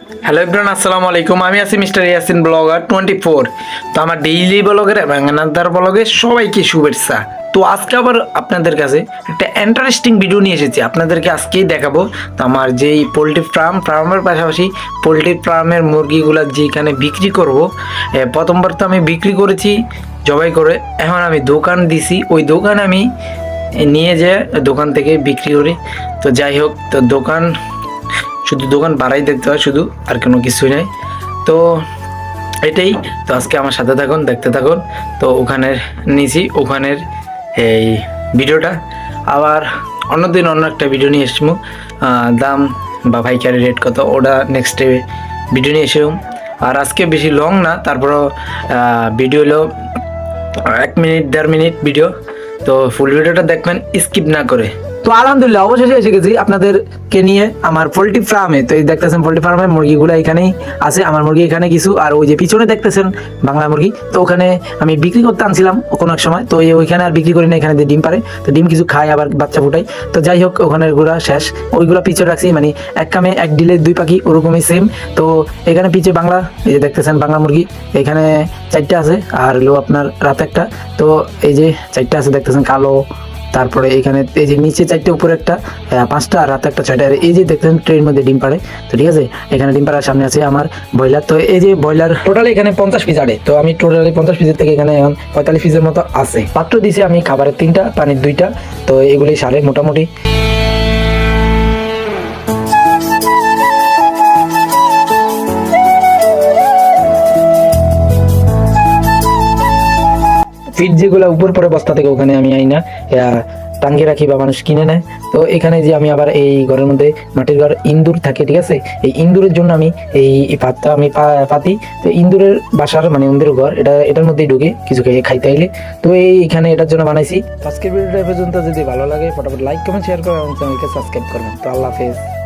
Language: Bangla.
হ্যালো এভরিওয়ান, আসসালামু আলাইকুম। আমি আছি মিস্টার ইয়াসিন ব্লগার 24। তো আমার ডেইলি ব্লগের এবং আনাদার ব্লগে সবাইকে শুভেচ্ছা। তো আজকে আবার আপনাদের কাছে একটা ইন্টারেস্টিং ভিডিও নিয়ে এসেছি, আপনাদেরকে আজকেই দেখাবো। তো আমার যেই পোলট্রি ফার্মের পাশাপাশি পোলট্রি ফার্মের মুরগিগুলো যেখানে বিক্রি করব, প্রথমবার তো আমি বিক্রি করেছি জবাই করে, এখন আমি দোকান দিছি, ওই দোকান আমি নিয়ে যেয়ে দোকান থেকে বিক্রি করি। তো যাই হোক, তো দোকান শুধু দোকান বাড়াই দেখতে হয়, শুধু আর কোনো কিছুই নাই। তো এটাই। তো আজকে আমার সাথে থাকুন, দেখতে থাকুন। তো ওখানের নিয়েছি, ওখানের এই ভিডিওটা আবার অন্যদিন অন্য একটা ভিডিও নিয়ে এসছি, দাম বা পাইকারি রেট কত ওটা নেক্সট ভিডিও নিয়ে এসেও। আর আজকে বেশি লং না, তারপরও ভিডিও হলো 1 মিনিট 1.5 মিনিট ভিডিও। তো ফুল ভিডিওটা দেখবেন স্কিপ না করে। তো আলহামদুলিল্লাহ অবশেষে এসে গেছি আপনাদেরকে নিয়ে আমার পোলট্রি ফার্মে। তো এই দেখতেছেন পোলট্রি ফার্মের মুরগিগুলো এখানেই আছে, আমার মুরগি এখানে কিছু, আর ওই যে পিছনে দেখতেছেন বাংলা মুরগি, তো ওখানে আমি বিক্রি করতে আনছিলাম কোনো এক সময়। তো ওইখানে আর বিক্রি করি না, এখানে ডিম পারে, তো ডিম কিছু খায় আবার বাচ্চা ফুটাই। তো যাই হোক, ওখানের গুড়া শেষ, ওইগুলো পিছনে রাখছি, মানে এক কামে এক ডিলে 2 পাখি, ওরকমই সেম। তো এখানে পিছে বাংলা, এই যে দেখতেছেন বাংলা মুরগি এখানে 4টা আছে, আর হলো আপনার রাত একটা। তো এই যে 4টা আছে দেখতেছেন কালো, তারপরে এখানে এই যে নিচে 4টে, উপরে একটা, 5টা, আর রাতে একটা 6টা। আর এই যে দেখতেন ট্রেনের মধ্যে ডিম পাড়ে। তো ঠিক আছে, এখানে ডিম পাড়ার সামনে আছে আমার ব্রয়লার। তো এই যে ব্রয়লার টোটাল এখানে 50 পিস আড়ে। তো আমি টোটালি 50 পিসের থেকে এখানে এখন 45 পিসের মতো আছে। পাত্র দিছি আমি খাবারের 3টা, পানির 2টা। তো এগুলি সারে মোটামুটি। ফিট যেগুলো উপর পরে বস্তা থেকে, ওখানে আমি আই না, টাঙ্গি রাখি বা মানুষ কিনে নেয়। তো এখানে যে আমি আবার এই ঘরের মধ্যে মাটির ঘর, ইন্দুর থাকে, ঠিক আছে, এই ইন্দুরের জন্য আমি এই পাতটা আমি পাতি। তো ইন্দুরের বাসার মানে ইন্দুরের ঘর, এটার মধ্যেই ঢুকে কিছু খাইতে আইলে। তো এইখানে এটার জন্য বানাইছি। আজকের ভিডিওটা পর্যন্ত যদি ভালো লাগে ফটাফট লাইক কমেন্ট শেয়ার করবেন এবং চ্যানেলকে সাবস্ক্রাইব করবেন। তো আল্লাহ হাফেজ।